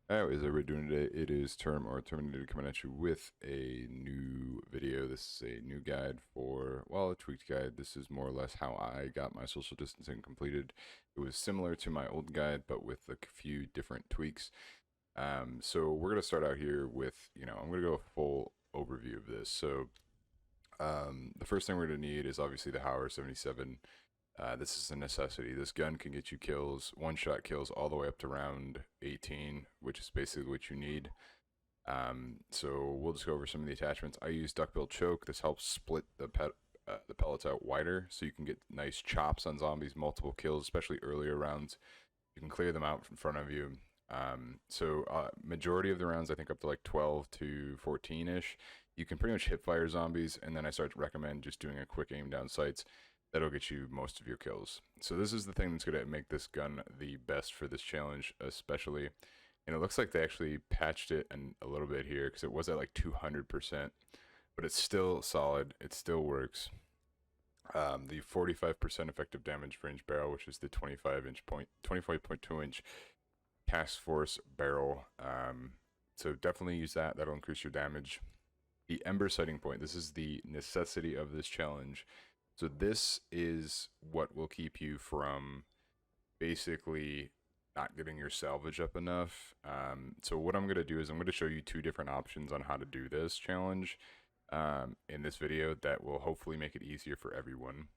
How is everybody doing today? It is Term or Terminator coming at you with a new video. This is a new guide for, well, a tweaked guide. This is more or less how I got my social distancing completed. It was similar to my old guide, but with a few different tweaks. So we're going to start out here with, I'm going to go a full overview of this. So the first thing we're going to need is obviously the Hauer 77. This is a necessity. This gun can get you kills, one-shot kills, all the way up to round 18, which is basically what you need. So we'll just go over some of the attachments. I use duckbill choke. This helps split the pellets out wider, so you can get nice chops on zombies, multiple kills, especially earlier rounds. You can clear them out in front of you. Majority of the rounds, I think up to like 12 to 14-ish, you can pretty much hip fire zombies, and then I start to recommend just doing a quick aim down sights. That'll get you most of your kills. So this is the thing that's going to make this gun the best for this challenge, especially. And it looks like they actually patched it a little bit here because it was at like 200%, but it's still solid. It still works. The 45% effective damage range barrel, which is the 25.2 inch task force barrel. So definitely use that. That'll increase your damage. The ember sighting point. This is the necessity of this challenge. So this is what will keep you from basically not getting your salvage up enough. So what I'm going to do is I'm going to show you two different options on how to do this challenge in this video that will hopefully make it easier for everyone.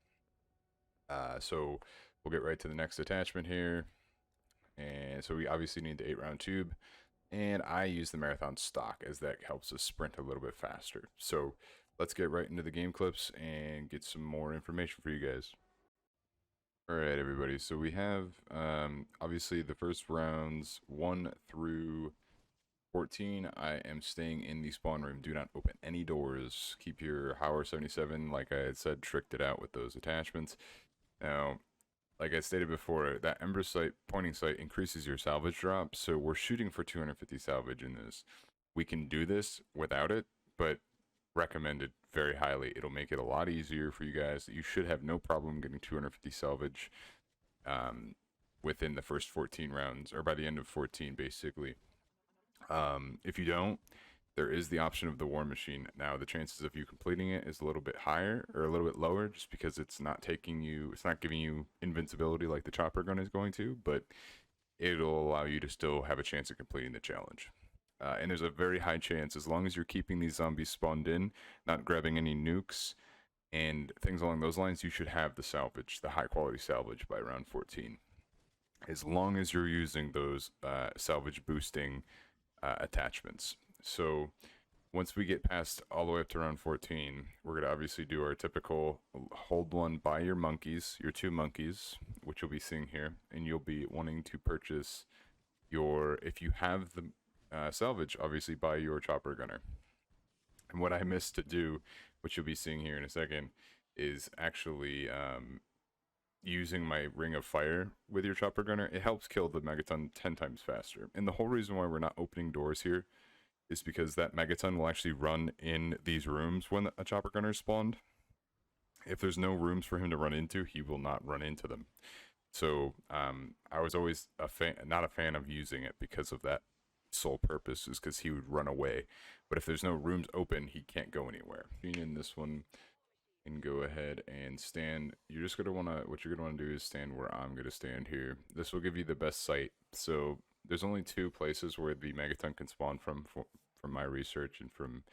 So we'll get right to the next attachment here. And so we obviously need the 8-round tube. And I use the marathon stock as that helps us sprint a little bit faster. So let's get right into the game clips and get some more information for you guys. All right, everybody. So we have obviously the first rounds 1 through 14. I am staying in the spawn room. Do not open any doors. Keep your Hauer 77, like I had said, tricked it out with those attachments. Now, like I stated before, that ember sight pointing sight increases your salvage drop. So we're shooting for 250 salvage in this. We can do this without it, but recommended very highly. It'll make it a lot easier for you guys. You should have no problem getting 250 salvage within the first 14 rounds, or by the end of 14, basically. If you don't, there is the option of the war machine. Now, the chances of you completing it is a little bit higher or a little bit lower just because it's not giving you invincibility like the chopper gun is going to, but it'll allow you to still have a chance of completing the challenge. And there's a very high chance, as long as you're keeping these zombies spawned in, not grabbing any nukes, and things along those lines, you should have the salvage, the high quality salvage by round 14. As long as you're using those salvage boosting attachments. So once we get past all the way up to round 14, we're going to obviously do our typical hold one by your monkeys, your two monkeys, which you'll be seeing here, and you'll be wanting to purchase if you have the salvage, obviously buy your chopper gunner. And what I missed to do, which you'll be seeing here in a second, is actually using my ring of fire with your chopper gunner. It helps kill the megaton 10 times faster. And the whole reason why we're not opening doors here is because that megaton will actually run in these rooms when a chopper gunner is spawned. If there's no rooms for him to run into, he will not run into them. So I was always not a fan of using it because of that sole purpose, is because he would run away. But if there's no rooms open, he can't go anywhere. In this one, and go ahead and stand. You're just gonna what you're gonna want to do is stand where I'm gonna stand here. This will give you the best sight. So there's only two places where the megaton can spawn from my research and from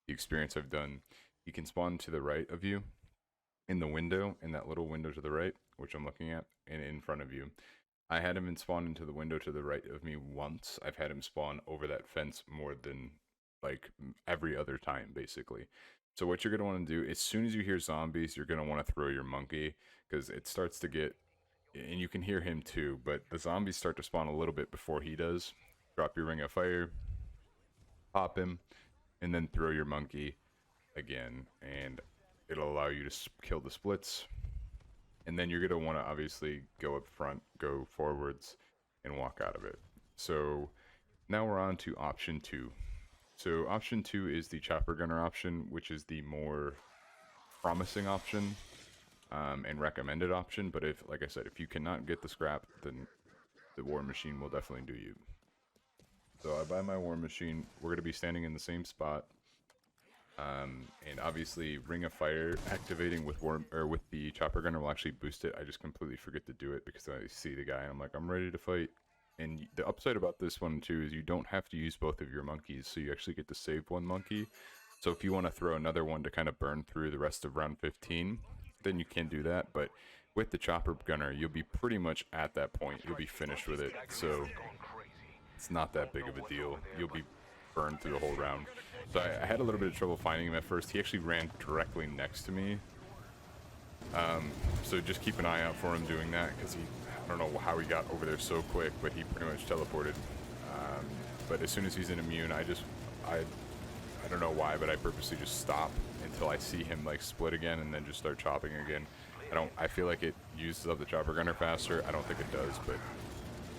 the experience I've done. He can spawn to the right of you in the window, in that little window to the right, which I'm looking at, and in front of you. I had him spawn into the window to the right of me once. I've had him spawn over that fence more than like every other time, basically. So what you're going to want to do, as soon as you hear zombies, you're going to want to throw your monkey, because it starts to get, and you can hear him too, but the zombies start to spawn a little bit before he does. Drop your ring of fire, pop him, and then throw your monkey again, and it'll allow you to kill the splits. And then you're going to want to obviously go up front, go forwards, and walk out of it. So now we're on to option 2. So option 2 is the chopper gunner option, which is the more promising option and recommended option. But if, like I said, if you cannot get the scrap, then the war machine will definitely do you. So I buy my war machine. We're going to be standing in the same spot. And obviously Ring of Fire activating with with the chopper gunner will actually boost it. I just completely forget to do it because I see the guy and I'm like, I'm ready to fight. And the upside about this one too is you don't have to use both of your monkeys, so you actually get to save one monkey. So if you want to throw another one to kind of burn through the rest of round 15, then you can do that. But with the chopper gunner, you'll be pretty much at that point. You'll be finished with it. So it's not that big of a deal. You'll be burned through the whole round. So I had a little bit of trouble finding him at first. He actually ran directly next to me. So just keep an eye out for him doing that, because I don't know how he got over there so quick, but he pretty much teleported. But as soon as he's in immune, I don't know why, but I purposely just stop until I see him like split again, and then just start chopping again. I feel like it uses up the chopper gunner faster. I don't think it does, but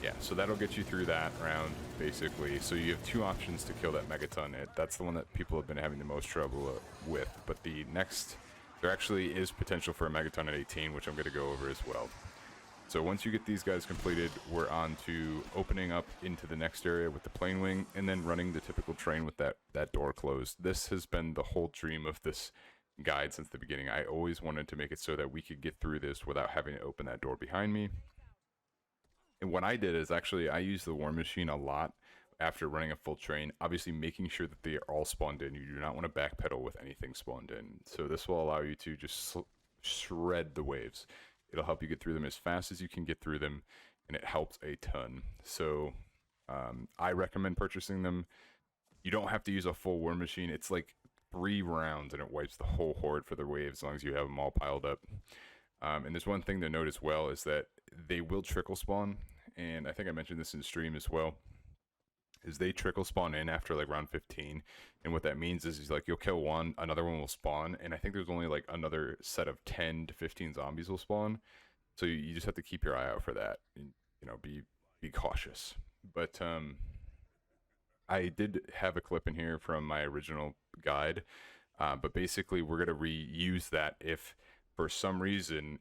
yeah, so that'll get you through that round, basically. So you have two options to kill that Megaton. That's the one that people have been having the most trouble with. But the next, there actually is potential for a Megaton at 18, which I'm going to go over as well. So once you get these guys completed, we're on to opening up into the next area with the plane wing, and then running the typical train with that door closed. This has been the whole dream of this guide since the beginning. I always wanted to make it so that we could get through this without having to open that door behind me. And what I did is actually I used the war machine a lot after running a full train, obviously making sure that they are all spawned in. You do not want to backpedal with anything spawned in. So this will allow you to just shred the waves. It'll help you get through them as fast as you can get through them, and it helps a ton. So I recommend purchasing them. You don't have to use a full war machine. It's like 3 rounds and it wipes the whole horde for the waves as long as you have them all piled up. And there's one thing to note as well, is that they will trickle spawn, and I think I mentioned this in stream as well, is they trickle spawn in after like round 15, and what that means is like you'll kill one, another one will spawn, and I think there's only like another set of 10 to 15 zombies will spawn, so you just have to keep your eye out for that, and, you know, be cautious. But I did have a clip in here from my original guide, but basically we're going to reuse that if for some reason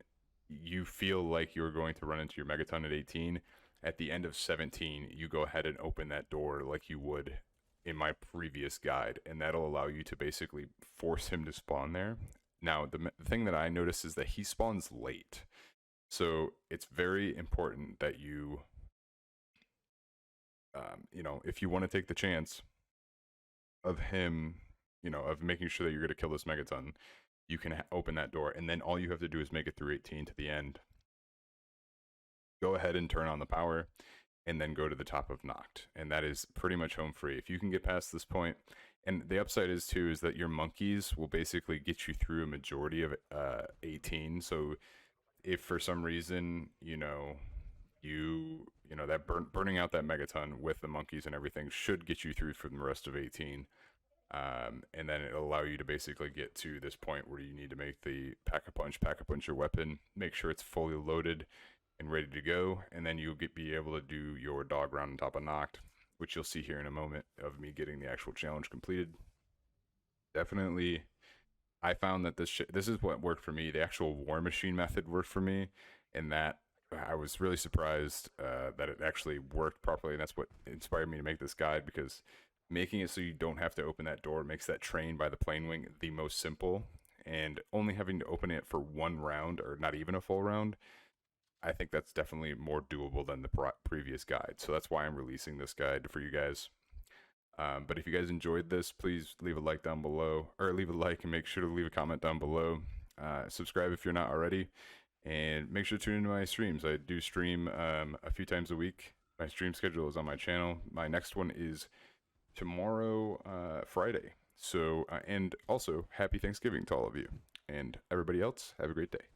you feel like you're going to run into your Megaton at 18, at the end of 17, you go ahead and open that door like you would in my previous guide, and that'll allow you to basically force him to spawn there. Now, the thing that I noticed is that he spawns late, so it's very important that you, you know, if you want to take the chance of him, you know, of making sure that you're going to kill this Megaton, you can open that door, and then all you have to do is make it through 18 to the end. Go ahead and turn on the power, and then go to the top of Knocked, and that is pretty much home free. If you can get past this point, and the upside is too, is that your monkeys will basically get you through a majority of 18. So if for some reason, you know, that burning out that Megaton with the monkeys and everything should get you through for the rest of 18. And then it'll allow you to basically get to this point where you need to make the pack-a-punch your weapon, make sure it's fully loaded and ready to go, and then you'll be able to do your dog round on top of Knocked, which you'll see here in a moment of me getting the actual challenge completed. Definitely, I found that this is what worked for me. The actual war machine method worked for me, and that I was really surprised that it actually worked properly, and that's what inspired me to make this guide, because making it so you don't have to open that door makes that train by the plane wing the most simple, and only having to open it for 1 round, or not even a full round, I think that's definitely more doable than the previous guide. So that's why I'm releasing this guide for you guys. But if you guys enjoyed this, please leave a like down below, or leave a like and make sure to leave a comment down below. Subscribe if you're not already, and make sure to tune into my streams. I do stream a few times a week. My stream schedule is on my channel. My next one is tomorrow, Friday. So, and also, happy Thanksgiving to all of you. And everybody else, have a great day.